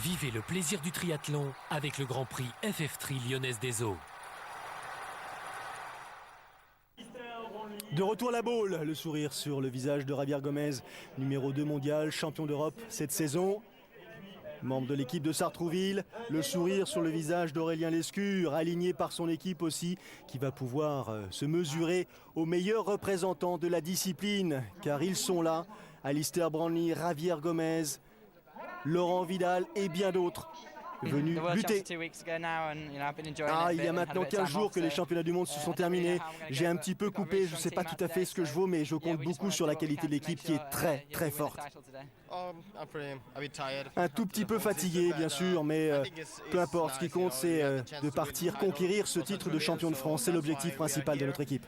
Vivez le plaisir du triathlon avec le Grand Prix FF3 Lyonnaise des Eaux. De retour à la Baule, le sourire sur le visage de Javier Gomez, numéro 2 mondial, champion d'Europe cette saison. Membre de l'équipe de Sartrouville, le sourire sur le visage d'Aurélien Lescure, aligné par son équipe aussi, qui va pouvoir se mesurer aux meilleurs représentants de la discipline, car ils sont là, Alistair Brownlee, Javier Gomez, Laurent Vidal et bien d'autres venus lutter. Il y a maintenant 15 jours que les championnats du monde se sont terminés. J'ai un petit peu coupé, je ne sais pas tout à fait ce que je vaux, mais je compte beaucoup sur la qualité de l'équipe qui est très très forte. Un tout petit peu fatigué bien sûr, mais peu importe, ce qui compte c'est de partir conquérir ce titre de champion de France, c'est l'objectif principal de notre équipe.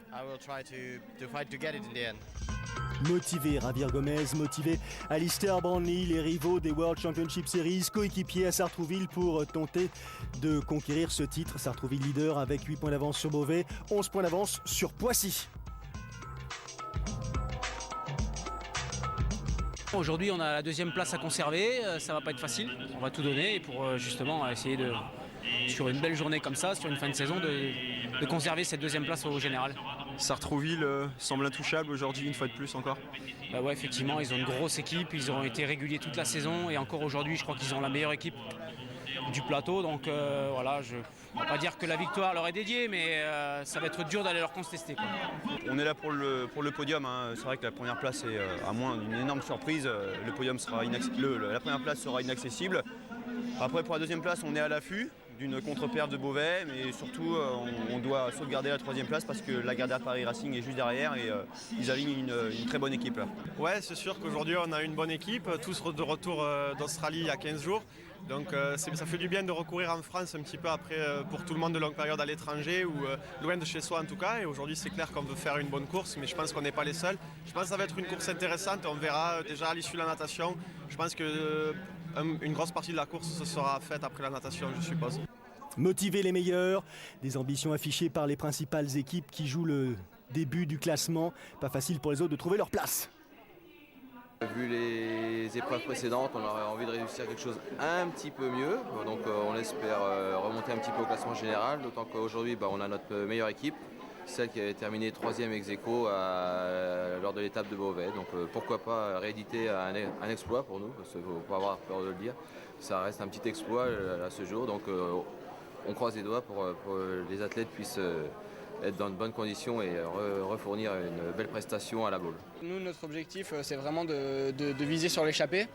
Motivé Javier Gomez, motivé Alistair Brownlee, les rivaux des World Championship Series, coéquipiers à Sartrouville pour tenter de conquérir ce titre. Sartrouville leader avec 8 points d'avance sur Beauvais, 11 points d'avance sur Poissy. Aujourd'hui on a la deuxième place à conserver, ça va pas être facile, on va tout donner pour justement essayer de, sur une belle journée comme ça, sur une fin de saison, de conserver cette deuxième place au général. Sartrouville semble intouchable aujourd'hui une fois de plus encore. Bah ouais, effectivement, ils ont une grosse équipe, ils ont été réguliers toute la saison et encore aujourd'hui je crois qu'ils ont la meilleure équipe du plateau, donc voilà, on ne va pas dire que la victoire leur est dédiée, mais ça va être dur d'aller leur contester, quoi. On est là pour le podium, hein. C'est vrai que la première place est à moins d'une énorme surprise, le podium sera la première place sera inaccessible. Après pour la deuxième place on est à l'affût d'une contre-perte de Beauvais, mais surtout on doit sauvegarder la troisième place parce que Lagardère Paris Racing est juste derrière et ils alignent une très bonne équipe là. Ouais, c'est sûr qu'aujourd'hui on a une bonne équipe, tous de retour d'Australie il y a 15 jours. Donc ça fait du bien de recourir en France un petit peu après pour tout le monde de longue période à l'étranger ou loin de chez soi en tout cas. Et aujourd'hui c'est clair qu'on veut faire une bonne course, mais je pense qu'on n'est pas les seuls. Je pense que ça va être une course intéressante, on verra déjà à l'issue de la natation. Je pense que une grosse partie de la course se sera faite après la natation, je suppose. Motiver les meilleurs, des ambitions affichées par les principales équipes qui jouent le début du classement. Pas facile pour les autres de trouver leur place. Vu les épreuves précédentes, on aurait envie de réussir quelque chose un petit peu mieux. Donc on espère remonter un petit peu au classement général, d'autant qu'aujourd'hui on a notre meilleure équipe, celle qui a terminé 3e ex-aequo lors de l'étape de Beauvais. Donc pourquoi pas rééditer un exploit pour nous, parce qu'il ne faut pas avoir peur de le dire. Ça reste un petit exploit à ce jour, donc on croise les doigts pour que les athlètes puissent être dans de bonnes conditions et refournir une belle prestation à la Baule. Nous, notre objectif, c'est vraiment de viser sur l'échappée,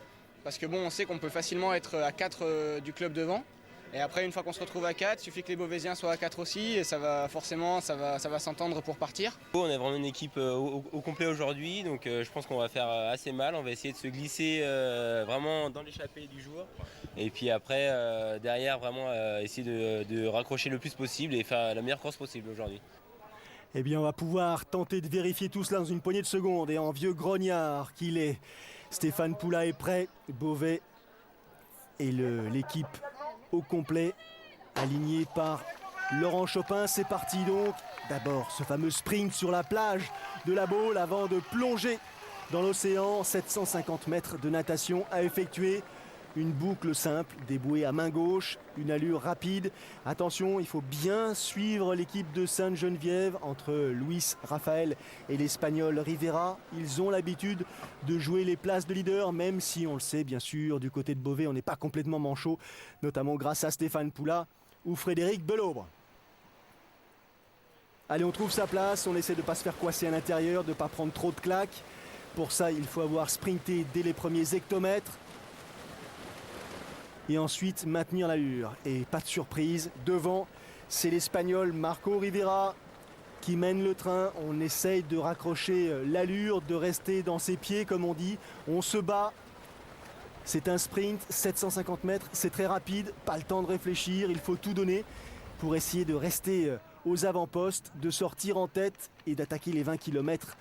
parce que bon, on sait qu'on peut facilement être à 4 du club devant. Et après, une fois qu'on se retrouve à 4, il suffit que les Beauvaisiens soient à 4 aussi, et ça va s'entendre pour partir. On est vraiment une équipe au complet aujourd'hui, donc je pense qu'on va faire assez mal. On va essayer de se glisser vraiment dans l'échappée du jour. Et puis après, derrière, vraiment essayer de raccrocher le plus possible et faire la meilleure course possible aujourd'hui. Eh bien, on va pouvoir tenter de vérifier tout cela dans une poignée de secondes. Et en vieux grognard qu'il est, Stéphane Poula est prêt, Beauvais et l'équipe au complet, aligné par Laurent Chopin. C'est parti donc. D'abord ce fameux sprint sur la plage de la Baule avant de plonger dans l'océan. 750 mètres de natation à effectuer. Une boucle simple, débouée à main gauche, une allure rapide. Attention, il faut bien suivre l'équipe de Sainte-Geneviève entre Luis Rafael et l'Espagnol Rivera. Ils ont l'habitude de jouer les places de leader, même si on le sait bien sûr, du côté de Beauvais, on n'est pas complètement manchot, notamment grâce à Stéphane Poula ou Frédéric Belaubre. Allez, on trouve sa place, on essaie de ne pas se faire coincer à l'intérieur, de ne pas prendre trop de claques. Pour ça, il faut avoir sprinté dès les premiers hectomètres. Et ensuite maintenir l'allure. Et pas de surprise, devant, c'est l'Espagnol Marco Rivera qui mène le train. On essaye de raccrocher l'allure, de rester dans ses pieds comme on dit. On se bat. C'est un sprint, 750 mètres, c'est très rapide, pas le temps de réfléchir, il faut tout donner pour essayer de rester aux avant-postes, de sortir en tête et d'attaquer les 20 km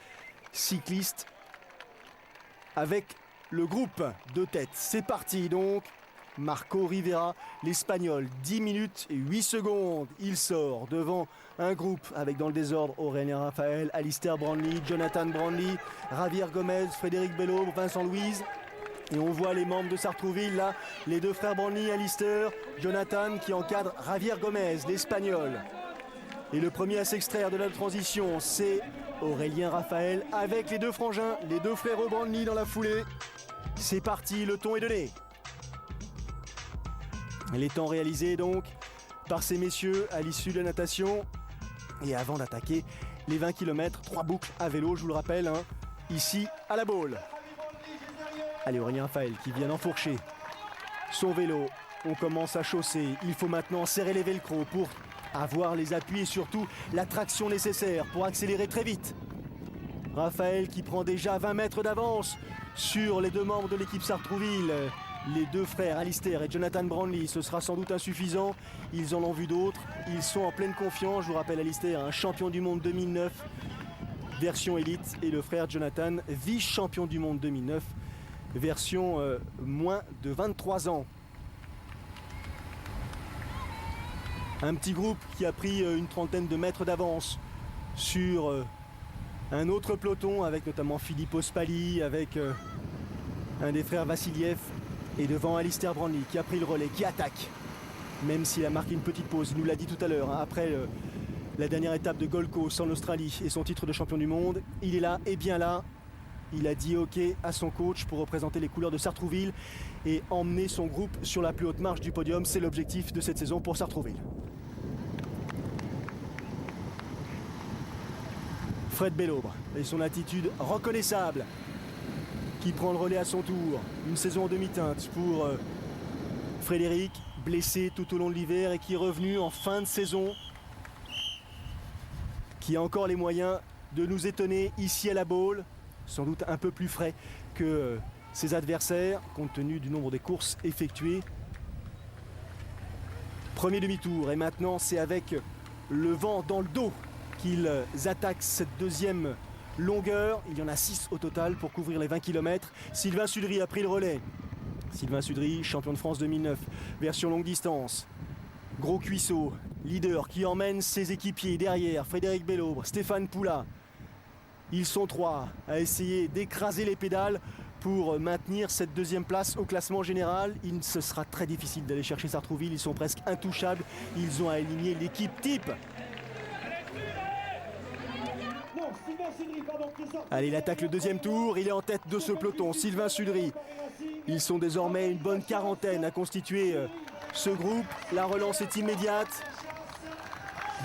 cyclistes avec le groupe de tête. C'est parti donc. Marco Rivera, l'Espagnol, 10 minutes et 8 secondes. Il sort devant un groupe avec dans le désordre Aurélien Raphael, Alistair Brownlee, Jonathan Brownlee, Javier Gomez, Frédéric Belaubre, Vincent Louise. Et on voit les membres de Sartrouville là, les deux frères Branly, Alistair, Jonathan qui encadre Javier Gomez, l'Espagnol. Et le premier à s'extraire de la transition, c'est Aurélien Raphaël avec les deux frangins, les deux frères Branly dans la foulée. C'est parti, le ton est donné. Les temps réalisés donc par ces messieurs à l'issue de la natation. Et avant d'attaquer les 20 km, 3 boucles à vélo, je vous le rappelle, hein, ici à la Baule. Allez, Aurélien Raphaël qui vient d'enfourcher son vélo. On commence à chausser. Il faut maintenant serrer les velcro pour avoir les appuis et surtout la traction nécessaire pour accélérer très vite. Raphaël qui prend déjà 20 mètres d'avance sur les deux membres de l'équipe Sartrouville. Les deux frères Alistair et Jonathan Branly, ce sera sans doute insuffisant. Ils en ont vu d'autres. Ils sont en pleine confiance. Je vous rappelle Alistair, un champion du monde 2009, version élite. Et le frère Jonathan, vice-champion du monde 2009, version moins de 23 ans. Un petit groupe qui a pris une trentaine de mètres d'avance sur un autre peloton avec notamment Philippe Ospali, avec un des frères Vassiliev. Et devant Alistair Branly qui a pris le relais, qui attaque. Même s'il a marqué une petite pause, il nous l'a dit tout à l'heure, hein, après la dernière étape de Gold Coast en Australie et son titre de champion du monde. Il est là et bien là. Il a dit OK à son coach pour représenter les couleurs de Sartrouville et emmener son groupe sur la plus haute marche du podium. C'est l'objectif de cette saison pour Sartrouville. Fred Bellobre et son attitude reconnaissable qui prend le relais à son tour. Une saison en demi-teinte pour Frédéric, blessé tout au long de l'hiver et qui est revenu en fin de saison, qui a encore les moyens de nous étonner ici à la Baule, sans doute un peu plus frais que ses adversaires, compte tenu du nombre des courses effectuées. Premier demi-tour et maintenant c'est avec le vent dans le dos qu'ils attaquent cette deuxième longueur. Il y en a 6 au total pour couvrir les 20 km. Sylvain Sudry a pris le relais. Sylvain Sudry, champion de France 2009, version longue distance. Gros cuisseau, leader qui emmène ses équipiers derrière. Frédéric Bellobre, Stéphane Poula. Ils sont 3 à essayer d'écraser les pédales pour maintenir cette deuxième place au classement général. Ce sera très difficile d'aller chercher Sartrouville. Ils sont presque intouchables. Ils ont aligné l'équipe type. Allez, il attaque le deuxième tour, il est en tête de ce peloton, Sylvain Sudry. Ils sont désormais une bonne quarantaine à constituer ce groupe. La relance est immédiate.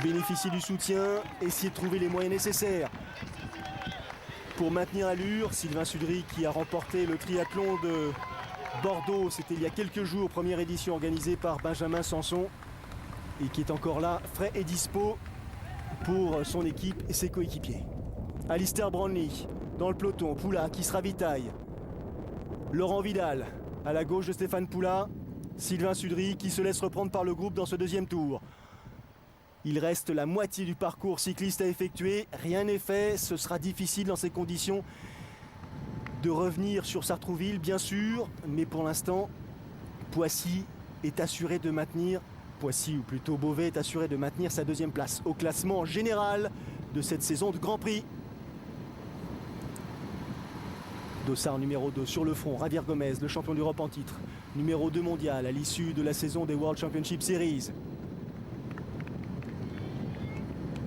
Bénéficier du soutien, essayer de trouver les moyens nécessaires pour maintenir allure. Sylvain Sudry qui a remporté le triathlon de Bordeaux, c'était il y a quelques jours, première édition organisée par Benjamin Sanson, et qui est encore là, frais et dispo pour son équipe et ses coéquipiers. Alistair Branly dans le peloton, Poula qui se ravitaille. Laurent Vidal à la gauche de Stéphane Poula. Sylvain Sudry qui se laisse reprendre par le groupe dans ce deuxième tour. Il reste la moitié du parcours cycliste à effectuer. Rien n'est fait, ce sera difficile dans ces conditions de revenir sur Sartrouville, bien sûr. Mais pour l'instant, Poissy est assuré de maintenir, Poissy ou plutôt Beauvais est assuré de maintenir sa deuxième place au classement général de cette saison de Grand Prix. Dossard numéro 2 sur le front, Javier Gomez, le champion d'Europe en titre, numéro 2 mondial à l'issue de la saison des World Championship Series.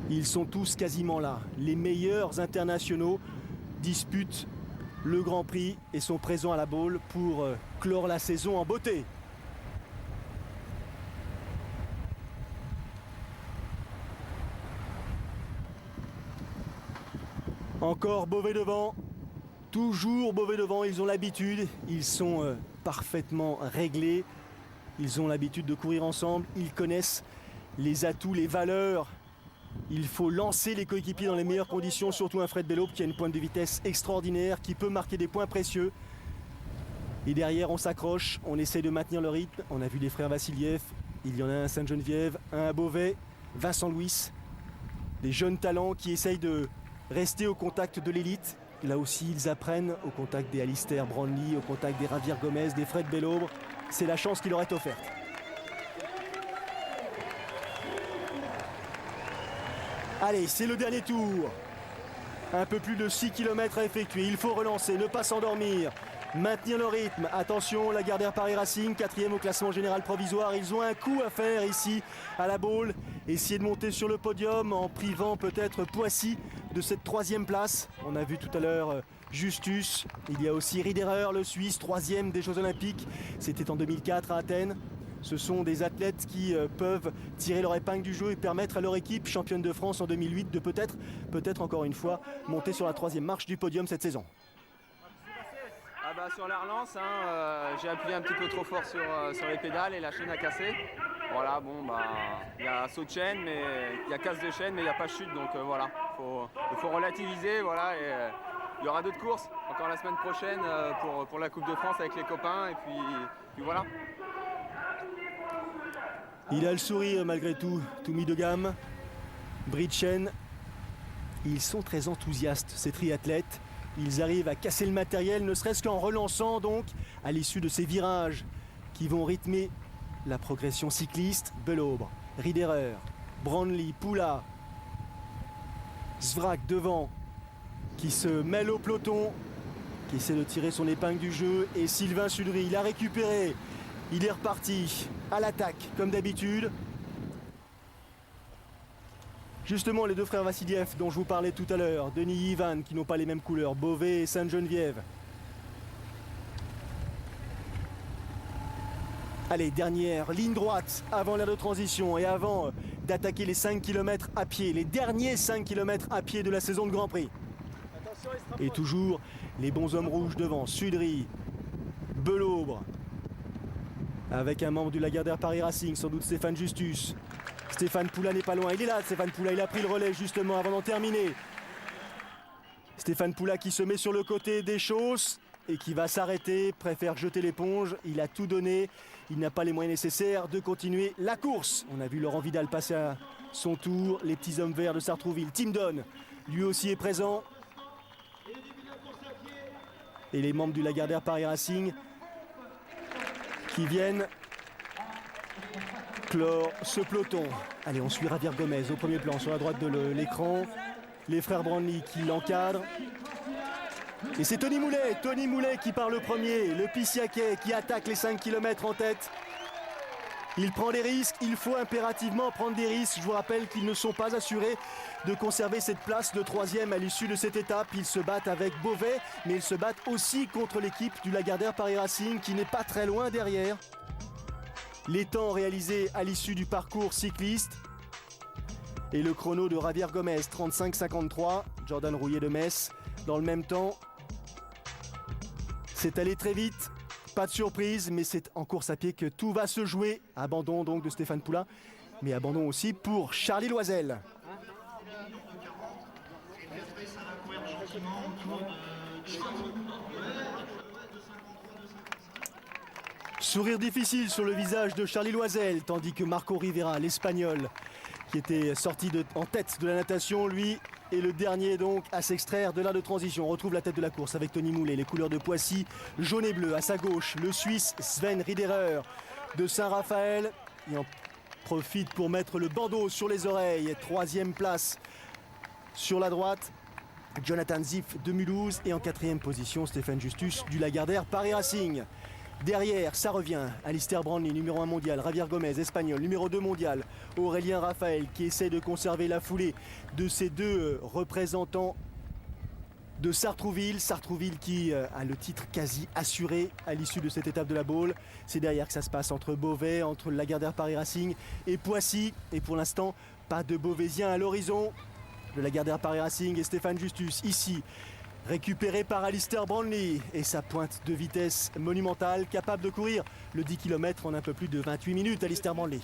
Ils sont tous quasiment là. Les meilleurs internationaux disputent le Grand Prix et sont présents à la Baule pour clore la saison en beauté. Encore Beauvais devant. Toujours Beauvais devant, ils ont l'habitude, ils sont parfaitement réglés, ils ont l'habitude de courir ensemble, ils connaissent les atouts, les valeurs. Il faut lancer les coéquipiers dans les meilleures conditions, surtout un Fred Bellobre qui a une pointe de vitesse extraordinaire, qui peut marquer des points précieux. Et derrière, on s'accroche, on essaie de maintenir le rythme. On a vu les frères Vassiliev, il y en a un à Sainte-Geneviève, un à Beauvais, Vincent Louis. Des jeunes talents qui essayent de rester au contact de l'élite. Là aussi, ils apprennent au contact des Alistair Branly, au contact des Javier Gomez, des Fred Bellobre. C'est la chance qui leur est offerte. Allez, c'est le dernier tour. Un peu plus de 6 km à effectuer. Il faut relancer, ne pas s'endormir. maintenir le rythme. Attention, Lagardère Paris Racing, 4e au classement général provisoire. Ils ont un coup à faire ici à la Baule. Essayer de monter sur le podium en privant peut-être Poissy de cette 3e place. On a vu tout à l'heure Justus. Il y a aussi Riederer, le Suisse, 3e des Jeux Olympiques. C'était en 2004 à Athènes. Ce sont des athlètes qui peuvent tirer leur épingle du jeu et permettre à leur équipe, championne de France en 2008, de peut-être encore une fois, monter sur la 3e marche du podium cette saison. Sur la relance, j'ai appuyé un petit peu trop fort sur les pédales et la chaîne a cassé. Voilà, il y a saut de chaîne, mais il y a casse de chaîne, mais il n'y a pas chute, donc voilà, il faut relativiser, voilà, et il y aura d'autres courses, encore la semaine prochaine pour la Coupe de France avec les copains, et puis voilà. Il a le sourire malgré tout mis de gamme. Bris de chaîne. Ils sont très enthousiastes, ces triathlètes. Ils arrivent à casser le matériel, ne serait-ce qu'en relançant donc à l'issue de ces virages qui vont rythmer la progression cycliste. Belaubre, Riederer, Brandly, Poula, Svrak devant, qui se mêle au peloton, qui essaie de tirer son épingle du jeu. Et Sylvain Sudry, il a récupéré. Il est reparti à l'attaque, comme d'habitude. Justement, les deux frères Vassiliev dont je vous parlais tout à l'heure, Denis et Ivan, qui n'ont pas les mêmes couleurs, Beauvais et Sainte-Geneviève. Allez, dernière ligne droite avant l'aire de transition et avant d'attaquer les 5 km à pied, les derniers 5 km à pied de la saison de Grand Prix. Et toujours les bons hommes rouges devant, Sudry, Belaubre, avec un membre du Lagardère Paris Racing, sans doute Stéphane Justus. Stéphane Poula n'est pas loin, il est là Stéphane Poula, il a pris le relais justement avant d'en terminer. Stéphane Poula qui se met sur le côté des choses et qui va s'arrêter, préfère jeter l'éponge, il a tout donné, il n'a pas les moyens nécessaires de continuer la course. On a vu Laurent Vidal passer à son tour, les petits hommes verts de Sartrouville, Tim Don, lui aussi est présent. Et les membres du Lagardère Paris Racing qui viennent clore ce peloton. Allez, on suit Javier Gomez au premier plan sur la droite de l'écran. Les frères Brandly qui l'encadrent. Et c'est Tony Moulet qui part le premier, le Pissiaquais qui attaque les 5 km en tête. Il prend des risques, il faut impérativement prendre des risques. Je vous rappelle qu'ils ne sont pas assurés de conserver cette place de 3e à l'issue de cette étape. Ils se battent avec Beauvais, mais ils se battent aussi contre l'équipe du Lagardère Paris Racing qui n'est pas très loin derrière. Les temps réalisés à l'issue du parcours cycliste. Et le chrono de Javier Gomez, 35,53. Jordan Rouillet de Metz, dans le même temps. C'est allé très vite. Pas de surprise, mais c'est en course à pied que tout va se jouer. Abandon donc de Stéphane Poula, mais abandon aussi pour Charlie Loisel. Sourire difficile sur le visage de Charlie Loisel, tandis que Marco Rivera, l'Espagnol, qui était sorti en tête de la natation, lui est le dernier donc à s'extraire de l'aire de transition. On retrouve la tête de la course avec Tony Moulet, les couleurs de Poissy, jaune et bleu. À sa gauche, le Suisse Sven Riederer de Saint-Raphaël. Il en profite pour mettre le bandeau sur les oreilles. 3e place sur la droite, Jonathan Ziff de Mulhouse. Et en 4e position, Stéphane Justus du Lagardère Paris Racing. Derrière, ça revient. Alistair Brandly, numéro 1 mondial. Javier Gomez, espagnol, numéro 2 mondial. Aurélien Raphaël, qui essaie de conserver la foulée de ces deux représentants de Sartrouville. Sartrouville qui a le titre quasi assuré à l'issue de cette étape de la Baule. C'est derrière que ça se passe entre Beauvais, entre le Lagardère Paris Racing et Poissy. Et pour l'instant, pas de Beauvaisien à l'horizon. Le Lagardère Paris Racing et Stéphane Justus ici. Récupéré par Alistair Brandly et sa pointe de vitesse monumentale, capable de courir le 10 km en un peu plus de 28 minutes, Alistair Brandly.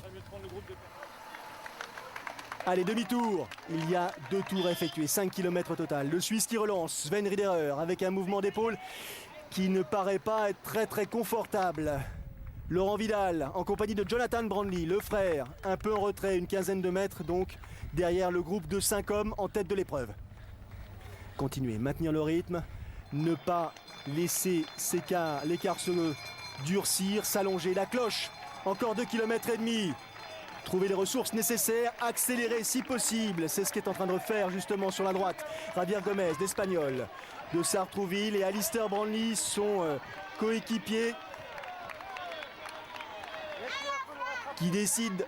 Allez, demi-tour, il y a 2 tours effectués, 5 km au total. Le Suisse qui relance, Sven Riederer, avec un mouvement d'épaule qui ne paraît pas être très très confortable. Laurent Vidal en compagnie de Jonathan Brandly, le frère, un peu en retrait, une quinzaine de mètres donc, derrière le groupe de 5 hommes en tête de l'épreuve. Continuer, maintenir le rythme, ne pas laisser l'écart se durcir, s'allonger. La cloche, encore 2,5 km. trouver les ressources nécessaires, accélérer si possible. C'est ce qu'est en train de faire justement sur la droite Javier Gomez d'Espanyol, de Sartrouville, et Alistair Brownlee, son coéquipier, qui décide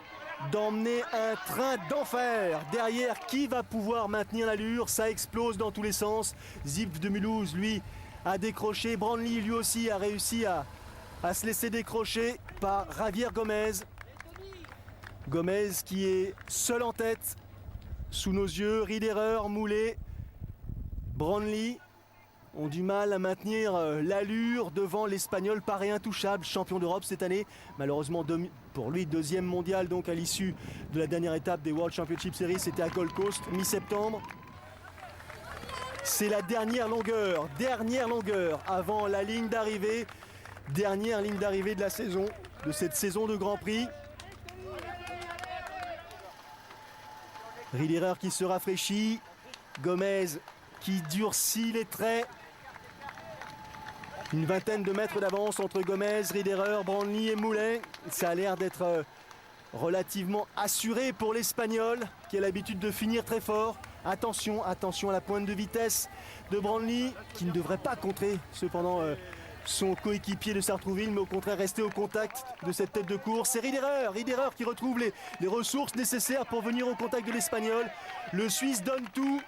d'emmener un train d'enfer. Derrière, qui va pouvoir maintenir l'allure? Ça explose dans tous les sens. Zip de Mulhouse, lui, a décroché. Brownlee, lui aussi, a réussi à se laisser décrocher par Javier Gomez. Gomez qui est seul en tête, sous nos yeux. Riederer, Moulet, Brownlee ont du mal à maintenir l'allure devant l'Espagnol, paraît intouchable, champion d'Europe cette année. Malheureusement, pour lui, deuxième mondial donc à l'issue de la dernière étape des World Championship Series. C'était à Gold Coast, mi-septembre. C'est la dernière longueur avant la ligne d'arrivée. Dernière ligne d'arrivée de la saison, de cette saison de Grand Prix. Riederer qui se rafraîchit, Gomez qui durcit les traits. Une vingtaine de mètres d'avance entre Gomez, Riederer, Brownlee et Moulet. Ça a l'air d'être relativement assuré pour l'Espagnol qui a l'habitude de finir très fort. Attention à la pointe de vitesse de Brownlee qui ne devrait pas contrer cependant son coéquipier de Sartrouville, mais au contraire rester au contact de cette tête de course. C'est Riederer qui retrouve les ressources nécessaires pour venir au contact de l'Espagnol. Le Suisse donne tout.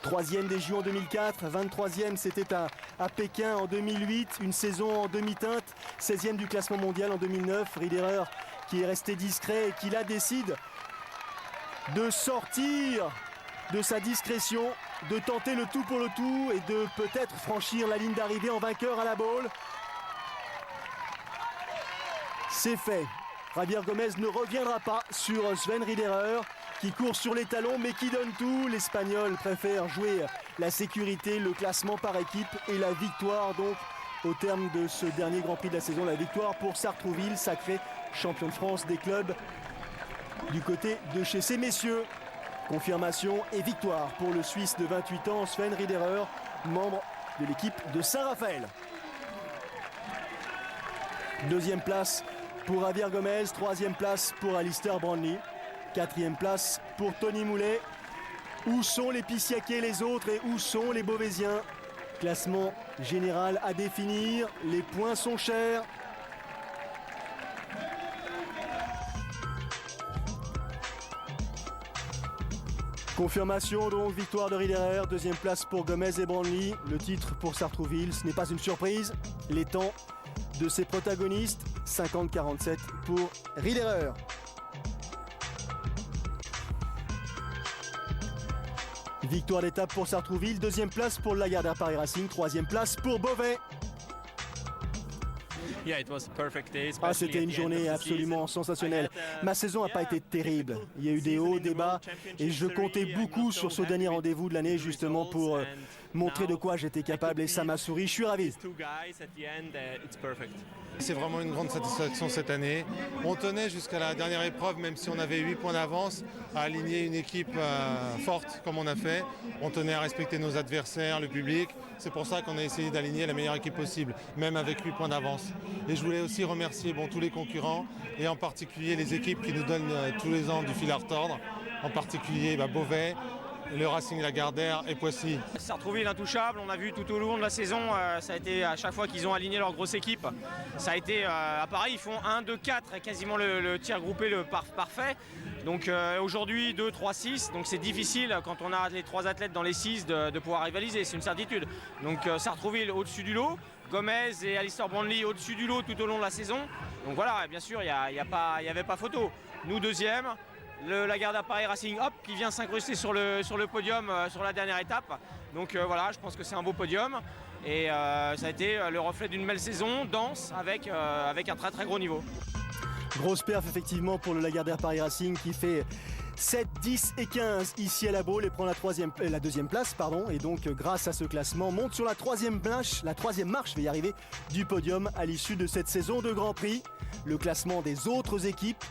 3e des JO en 2004, 23e c'était à Pékin en 2008, une saison en demi-teinte, 16e du classement mondial en 2009. Riederer qui est resté discret et qui là décide de sortir de sa discrétion, de tenter le tout pour le tout et de peut-être franchir la ligne d'arrivée en vainqueur à la balle. C'est fait. Javier Gomez ne reviendra pas sur Sven Riederer qui court sur les talons mais qui donne tout. L'Espagnol préfère jouer la sécurité, le classement par équipe et la victoire donc au terme de ce dernier Grand Prix de la saison. La victoire pour Sartrouville, sacré champion de France des clubs du côté de chez ces messieurs. Confirmation et victoire pour le Suisse de 28 ans, Sven Riederer, membre de l'équipe de Saint-Raphaël. Deuxième place pour Javier Gomez, troisième place pour Alistair Brownlee, quatrième place pour Tony Moulet. Où sont les Pissiaquais, les autres, et où sont les Beauvaisiens? Classement général à définir, les points sont chers. Confirmation donc, victoire de Riederer, deuxième place pour Gomez et Brownlee. Le titre pour Sartrouville, ce n'est pas une surprise. Les temps de ses protagonistes, 50-47 pour Riederer. Victoire d'étape pour Sartrouville, deuxième place pour Lagardère Paris Racing, troisième place pour Beauvais. C'était une journée absolument sensationnelle. Ma saison n'a pas été terrible. Il y a eu des hauts, des bas, et je comptais beaucoup sur ce dernier rendez-vous de l'année justement pour montrer de quoi j'étais capable, et ça m'a souri. Je suis ravi. C'est vraiment une grande satisfaction cette année. On tenait jusqu'à la dernière épreuve, même si on avait 8 points d'avance, à aligner une équipe forte comme on a fait. On tenait à respecter nos adversaires, le public. C'est pour ça qu'on a essayé d'aligner la meilleure équipe possible, même avec 8 points d'avance. Et je voulais aussi remercier tous les concurrents, et en particulier les équipes qui nous donnent tous les ans du fil à retordre, en particulier Beauvais, le Racing Lagardère et Poissy. Sartrouville intouchable, on a vu tout au long de la saison, ça a été à chaque fois qu'ils ont aligné leur grosse équipe, ça a été pareil, ils font 1, 2, 4, quasiment le tir groupé le parfait. Donc aujourd'hui 2, 3, 6, donc c'est difficile quand on a les 3 athlètes dans les 6 de pouvoir rivaliser, c'est une certitude. Donc Sartrouville au-dessus du lot, Gomez et Alistair Brownlee au-dessus du lot tout au long de la saison. Donc voilà, bien sûr, il n'y avait pas photo. Nous deuxième. Le Lagardère Paris Racing qui vient s'incruster sur le podium sur la dernière étape. Donc voilà, je pense que c'est un beau podium. Et ça a été le reflet d'une belle saison, dense, avec un très très gros niveau. Grosse perf effectivement pour le Lagardère Paris Racing qui fait 7, 10 et 15 ici à la Baule et prend la deuxième place. Et donc grâce à ce classement, monte sur la troisième marche, je vais y arriver, du podium à l'issue de cette saison de Grand Prix. Le classement des autres équipes.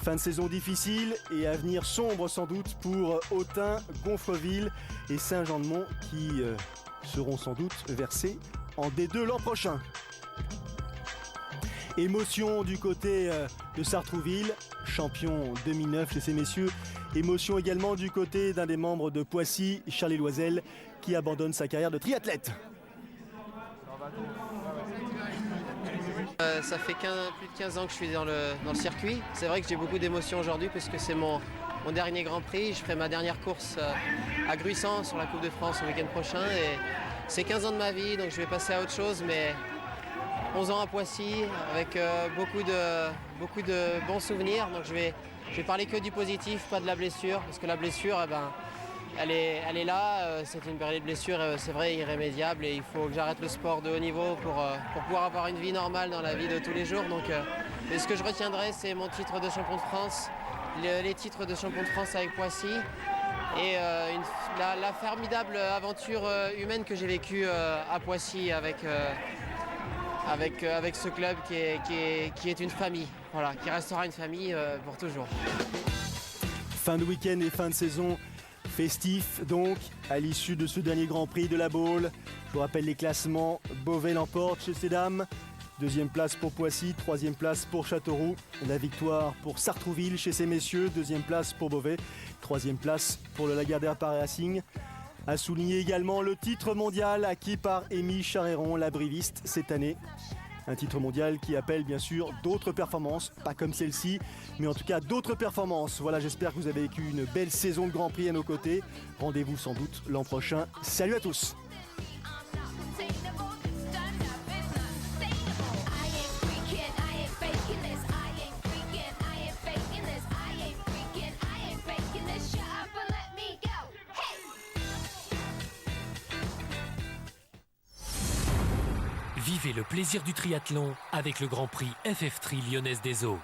Fin de saison difficile et avenir sombre sans doute pour Autun, Gonfreville et Saint-Jean-de-Mont qui seront sans doute versés en D2 l'an prochain. Émotion du côté de Sartrouville, champion 2009 chez ces messieurs. Émotion également du côté d'un des membres de Poissy, Charlie Loisel, qui abandonne sa carrière de triathlète. Ça fait plus de 15 ans que je suis dans le circuit. C'est vrai que j'ai beaucoup d'émotions aujourd'hui puisque c'est mon dernier Grand Prix. Je ferai ma dernière course à Gruissant sur la Coupe de France le week-end prochain. Et c'est 15 ans de ma vie, donc je vais passer à autre chose. Mais 11 ans à Poissy avec beaucoup de bons souvenirs. Donc je vais parler que du positif, pas de la blessure. Parce que la blessure, elle est là, c'est une période de blessure, c'est vrai, irrémédiable, et il faut que j'arrête le sport de haut niveau pour pouvoir avoir une vie normale dans la vie de tous les jours. Donc, et ce que je retiendrai, c'est mon titre de champion de France, les titres de champion de France avec Poissy, et la formidable aventure humaine que j'ai vécue à Poissy avec ce club qui est une famille, voilà, qui restera une famille pour toujours. Fin de week-end et fin de saison festif donc à l'issue de ce dernier Grand Prix de la Baule. Je vous rappelle les classements. Beauvais l'emporte chez ses dames. Deuxième place pour Poissy, troisième place pour Châteauroux. La victoire pour Sartrouville chez ses messieurs. Deuxième place pour Beauvais. Troisième place pour le Lagardère Paris Racing. À souligner également le titre mondial acquis par Émile Charéron, la briviste, cette année. Un titre mondial qui appelle bien sûr d'autres performances, pas comme celle-ci, mais en tout cas d'autres performances. Voilà, j'espère que vous avez vécu une belle saison de Grand Prix à nos côtés. Rendez-vous sans doute l'an prochain. Salut à tous! Vivez le plaisir du triathlon avec le Grand Prix FF3 Lyonnaise des Eaux.